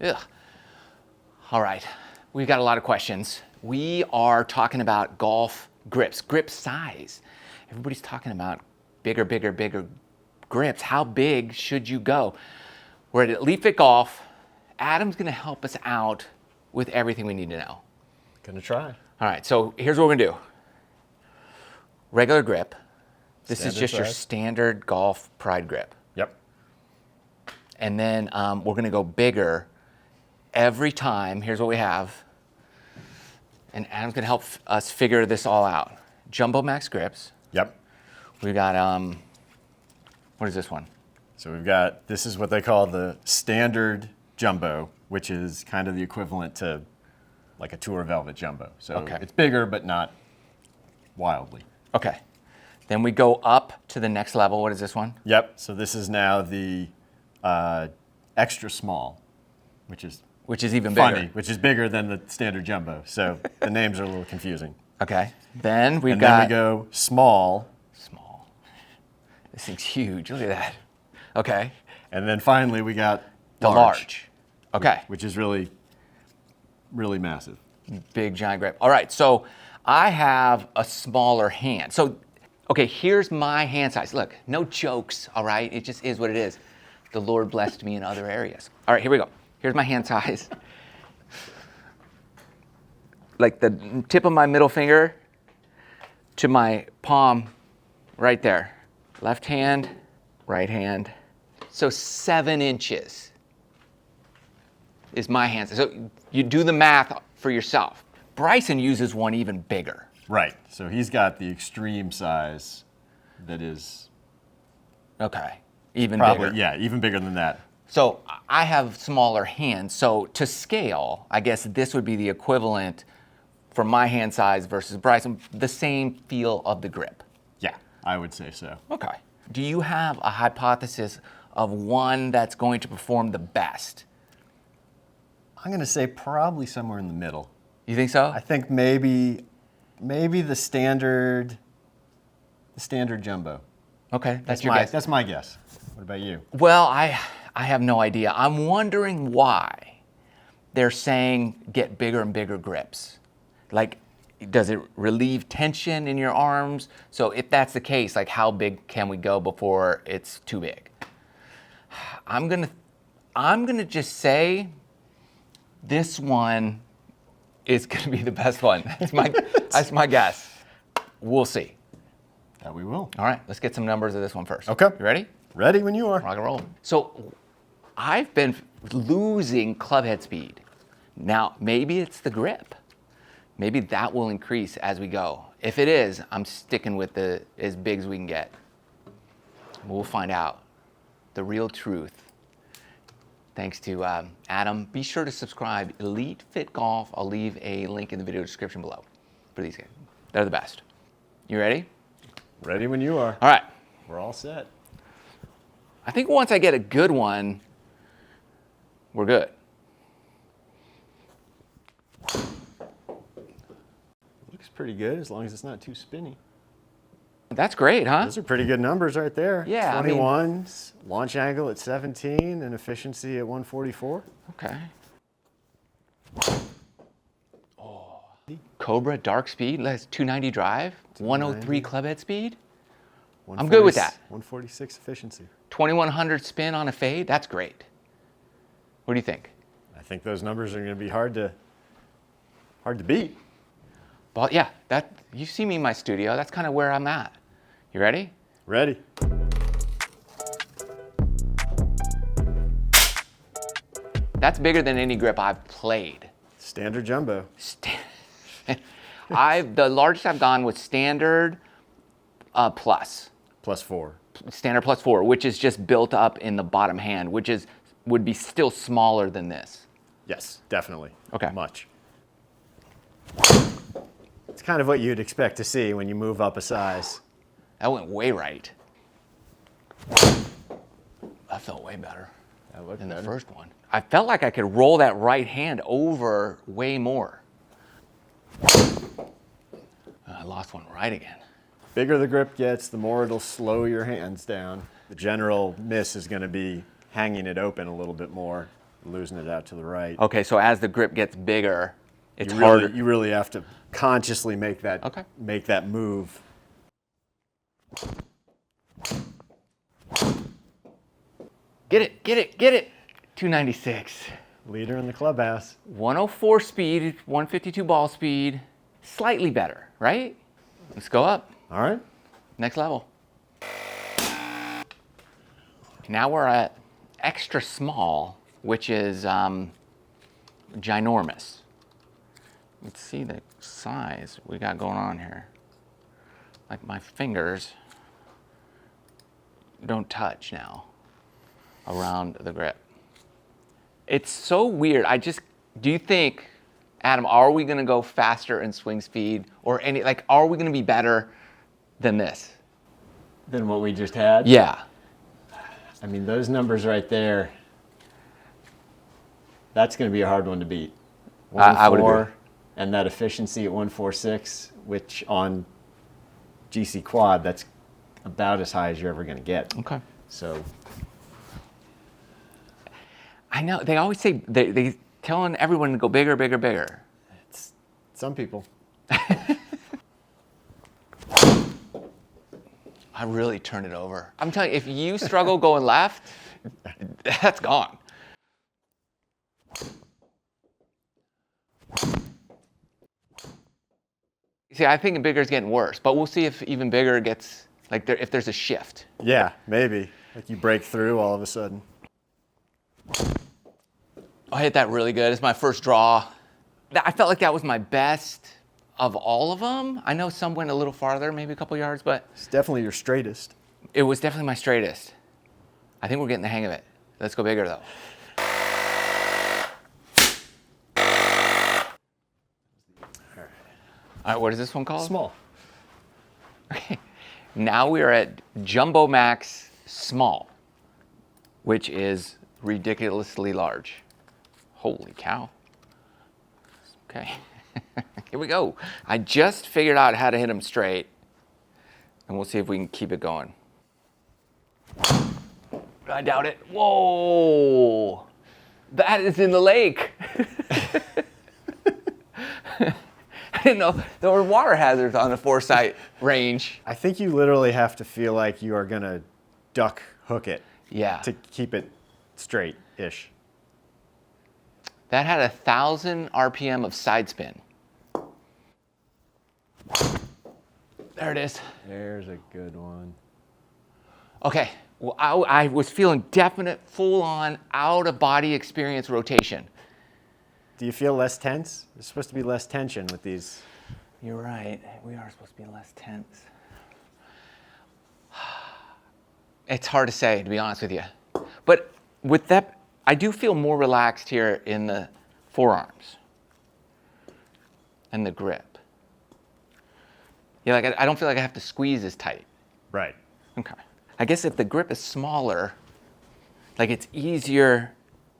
Ugh. All right, we've got a lot of questions. We are talking about golf grips, grip size. Everybody's talking about bigger grips. How big should you go? We're at Elite Fit Golf. Adam's gonna help us out with everything we need to know. Gonna try. All right, so here's what we're gonna do. Regular grip. This is just your standard golf Pride grip. Yep. And then we're gonna go bigger every time. Here's what we have. And Adam's gonna help us figure this all out. JumboMax grips. Yep. We got, what is this one? So we've got, this is what they call the standard jumbo, which is kind of the equivalent to like a Tour Velvet jumbo. So it's bigger, but not wildly. Okay. Then we go up to the next level. What is this one? Yep. So this is now the extra small, which is even funny, bigger. which is bigger than the standard jumbo. So the names are a little confusing. Okay. Then we go small. Small. This thing's huge. Look at that. Okay. And then finally we got the large. Okay. Which is really, really massive. Big giant grip. All right. So I have a smaller hand. So, okay, here's my hand size. Look, no jokes. All right. It just is what it is. The Lord blessed me in other areas. All right, here we go. Here's my hand size. Like the tip of my middle finger to my palm right there. Left hand, right hand. So 7 inches is my hand size. So you do the math for yourself. Bryson uses one even bigger. Right. So he's got the extreme size that is okay. Even probably, bigger. Yeah, even bigger than that. So I have smaller hands. So to scale, I guess this would be the equivalent for my hand size versus Bryson, the same feel of the grip. Yeah, I would say so. Okay. Do you have a hypothesis of one that's going to perform the best? I'm going to say probably somewhere in the middle. You think so? I think maybe the standard jumbo. Okay, that's your guess. That's my guess. What about you? Well, I have no idea. I'm wondering why they're saying get bigger and bigger grips. Like, does it relieve tension in your arms? So if that's the case, like how big can we go before it's too big? I'm gonna just say this one is gonna be the best one. That's my guess. We'll see. That we will. All right, let's get some numbers of this one first. Okay. You ready? Ready when you are. Rock and roll. So I've been losing clubhead speed. Now, maybe it's the grip. Maybe that will increase as we go. If it is, I'm sticking with the as big as we can get. We'll find out the real truth. Thanks to Adam. Be sure to subscribe. Elite Fit Golf. I'll leave a link in the video description below for these guys. They're the best. You ready? Ready when you are. All right. We're all set. I think once I get a good one, we're good. Looks pretty good as long as it's not too spinny. That's great, huh? Those are pretty good numbers right there. Yeah, 21, launch angle at 17, and efficiency at 144. Okay. Oh, Cobra dark speed, that's 290 drive, 103 clubhead speed. I'm good with that. 146 efficiency. 2100 spin on a fade, that's great. What do you think? I think those numbers are going to be hard to beat. Well, yeah, you see me in my studio. That's kind of where I'm at. You ready? Ready. That's bigger than any grip I've played. Standard jumbo. The largest I've gone was standard plus. +4. Standard +4, which is just built up in the bottom hand, which would be still smaller than this. Yes, definitely. Okay. Much. It's kind of what you'd expect to see when you move up a size. That went way right. That felt way better than the first one. I felt like I could roll that right hand over way more. I lost one right again. Bigger the grip gets, the more it'll slow your hands down. The general miss is going to be hanging it open a little bit more. losing it out to the right. Okay, so as the grip gets bigger, it's you harder. Really, you really have to consciously make that move. Get it, get it, get it. 296. Leader in the clubhouse. 104 speed, 152 ball speed. Slightly better, right? Let's go up. All right. Next level. Now we're at extra small, which is ginormous. Let's see the size we got going on here. Like my fingers don't touch now around the grip. It's so weird. Do you think, Adam, are we gonna go faster in swing speed or are we gonna be better than this? Than what we just had? Yeah. I mean, those numbers right there, that's going to be a hard one to beat. I would agree. And that efficiency at 146, which on GC Quad, that's about as high as you're ever going to get. Okay. So. I know, they always say, they telling everyone to go bigger, bigger, bigger. It's some people. I really turned it over. I'm telling you, if you struggle going left, that's gone. See, I think bigger is getting worse, but we'll see if even bigger gets, if there's a shift. Yeah, maybe. Like you break through all of a sudden. I hit that really good. It's my first draw. I felt like that was my best of all of them. I know some went a little farther, maybe a couple yards, but it's definitely your straightest. It was definitely my straightest. I think we're getting the hang of it. Let's go bigger though. All right, what is this one called? Small. Okay. Now we are at JumboMax Small, which is ridiculously large. Holy cow. Okay. Here we go. I just figured out how to hit them straight, and we'll see if we can keep it going. I doubt it. Whoa! That is in the lake. I didn't know there were water hazards on the Foresight range. I think you literally have to feel like you are going to duck hook it. Yeah. To keep it straight-ish. That had 1,000 RPM of side spin. There it is. There's a good one. Okay, well, I was feeling definite full-on out-of-body experience rotation. Do you feel less tense? There's supposed to be less tension with these. You're right. We are supposed to be less tense. It's hard to say, to be honest with you. But with that, I do feel more relaxed here in the forearms and the grip. Yeah, I don't feel like I have to squeeze as tight. Right. Okay. I guess if the grip is smaller, it's easier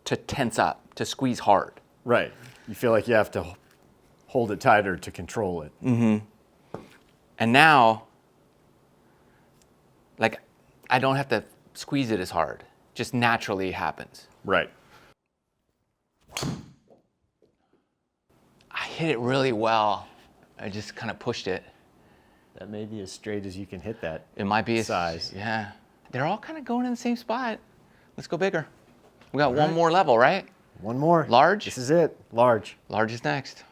to tense up, to squeeze hard. Right. You feel like you have to hold it tighter to control it. Mm-hmm. And now, I don't have to squeeze it as hard. Just naturally happens. Right. I hit it really well. I just kind of pushed it. That may be as straight as you can hit that. It might be size. Yeah. They're all kind of going in the same spot. Let's go bigger. We got one more level, right? One more. Large? This is it. Large. Large is next.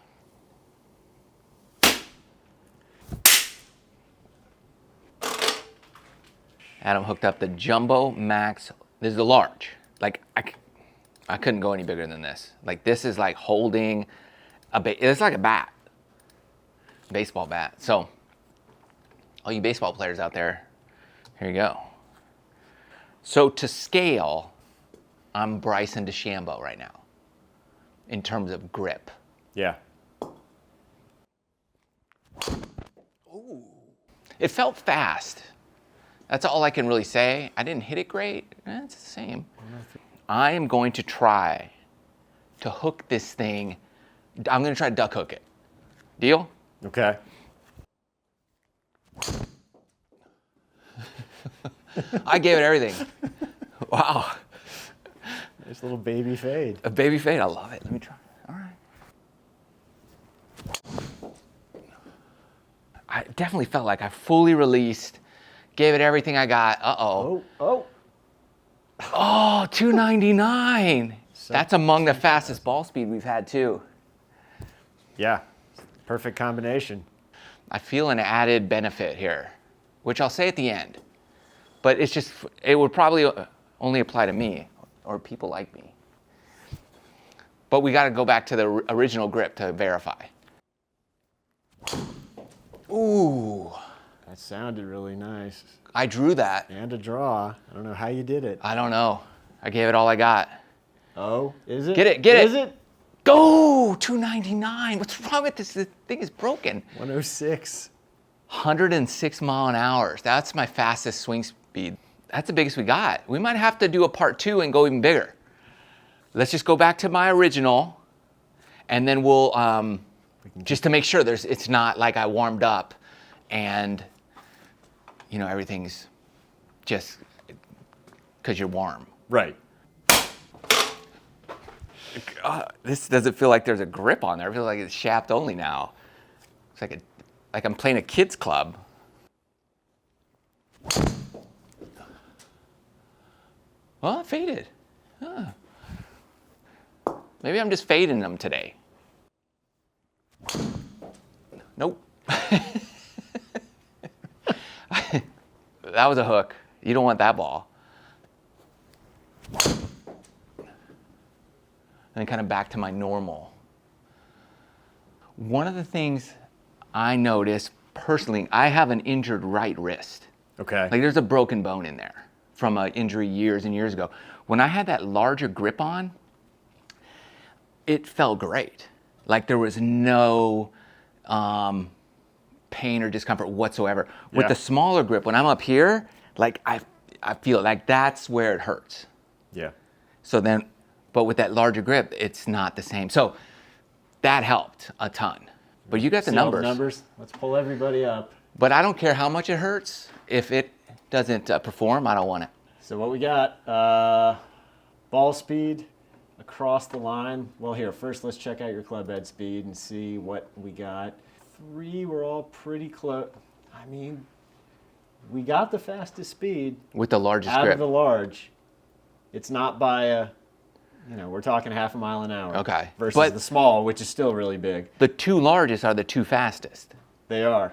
Adam hooked up the JumboMax. This is the large. I couldn't go any bigger than this. This is like holding it's like a bat. Baseball bat. So, all you baseball players out there, here you go. So to scale, I'm Bryson DeChambeau right now in terms of grip. Yeah. Ooh. It felt fast. That's all I can really say. I didn't hit it great. It's the same. I am going to try to hook this thing. I'm going to try to duck hook it. Deal? Okay. I gave it everything. Wow. Nice little baby fade. A baby fade, I love it. Let me try. All right. I definitely felt like I fully released, gave it everything I got. Uh-oh. Oh, 299. That's among the fastest ball speed we've had too. Yeah, perfect combination. I feel an added benefit here, which I'll say at the end. But it's just, it would probably only apply to me or people like me. But we got to go back to the original grip to verify. Ooh. That sounded really nice. I drew that. And a draw. I don't know how you did it. I don't know. I gave it all I got. Oh, is it? Get it. Is it? Go! 299. What's wrong with this? This thing is broken. 106. 106 mile an hour. That's my fastest swing speed. That's the biggest we got. We might have to do a part 2 and go even bigger. Let's just go back to my original, and then we'll, just to make sure it's not like I warmed up and, you know, everything's just because you're warm. Right. This doesn't feel like there's a grip on there. I feel like it's shaft only now. It's like I'm playing a kids club. Well, it faded. Huh. Maybe I'm just fading them today. Nope. That was a hook. You don't want that ball. And then kind of back to my normal. One of the things I noticed personally, I have an injured right wrist. Okay. Like there's a broken bone in there from an injury years and years ago. When I had that larger grip on, it felt great. Like there was no pain or discomfort whatsoever. Yeah. With the smaller grip, when I'm up here, like I feel like that's where it hurts. Yeah. So then, but with that larger grip, it's not the same. So that helped a ton. But you got the numbers. All the numbers. Let's pull everybody up. But I don't care how much it hurts. If it doesn't perform, I don't want it. So what we got, ball speed across the line. Well, here, first let's check out your club head speed and see what we got. 3 were all pretty close. I mean, we got the fastest speed. With the largest out grip. Of the large. It's not by a, you know, we're talking half a mile an hour. Okay. Versus the small, which is still really big. The 2 largest are the 2 fastest. They are.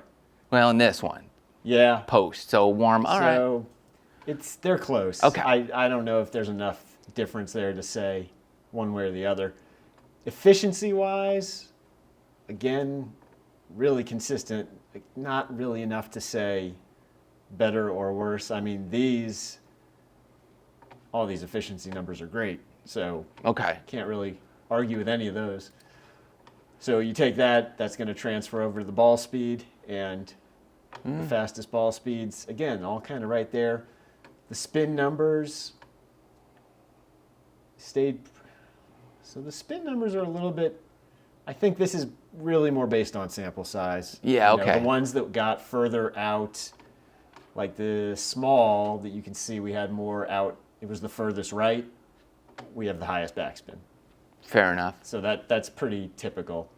Well, in this one. Yeah. Post, so warm, all right. So they're close. Okay. I don't know if there's enough difference there to say one way or the other. Efficiency-wise, again, really consistent. Not really enough to say better or worse. I mean, all these efficiency numbers are great. So okay. Can't really argue with any of those. So you take that's going to transfer over to the ball speed and the fastest ball speeds. Again, all kind of right there. The spin numbers stayed. So the spin numbers are a little bit, I think this is really more based on sample size. Yeah, okay. The ones that got further out, like the small that you can see we had more out, it was the furthest right, we have the highest backspin. Fair enough. So that's pretty typical.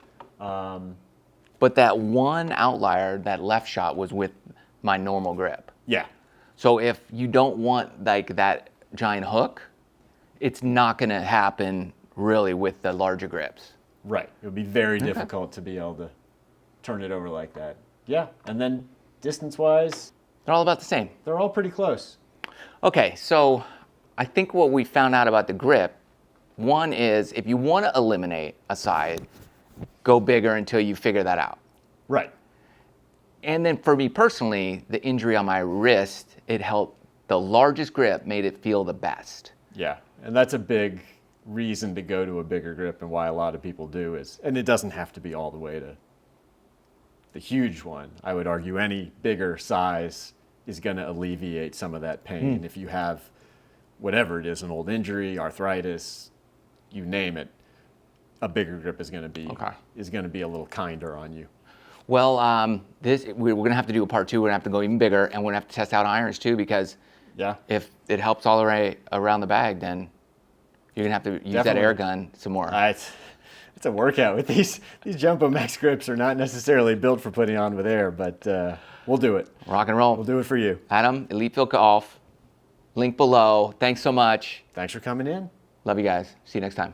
But that one outlier, that left shot, was with my normal grip. Yeah. So if you don't want like that giant hook, it's not going to happen really with the larger grips. Right. It would be very difficult to be able to turn it over like that. Yeah. And then distance-wise, they're all about the same. They're all pretty close. Okay, so I think what we found out about the grip, one is if you want to eliminate a side, go bigger until you figure that out. Right. And then for me personally, the injury on my wrist, it helped. The largest grip made it feel the best. Yeah, and that's a big reason to go to a bigger grip and why a lot of people do is, and it doesn't have to be all the way to the huge one. I would argue any bigger size is going to alleviate some of that pain. If you have whatever it is, an old injury, arthritis, you name it, a bigger grip is going to be a little kinder on you. Well, we're going to have to do a part 2. We're going to have to go even bigger, and we're going to have to test out irons too, because if it helps all the way around the bag, then You're going to have to use that Definitely. air gun some more. It's a workout. With these JumboMax grips are not necessarily built for putting on with air, but we'll do it. Rock and roll. We'll do it for you. Adam, Elite Field Golf. Link below. Thanks so much. Thanks for coming in. Love you guys. See you next time.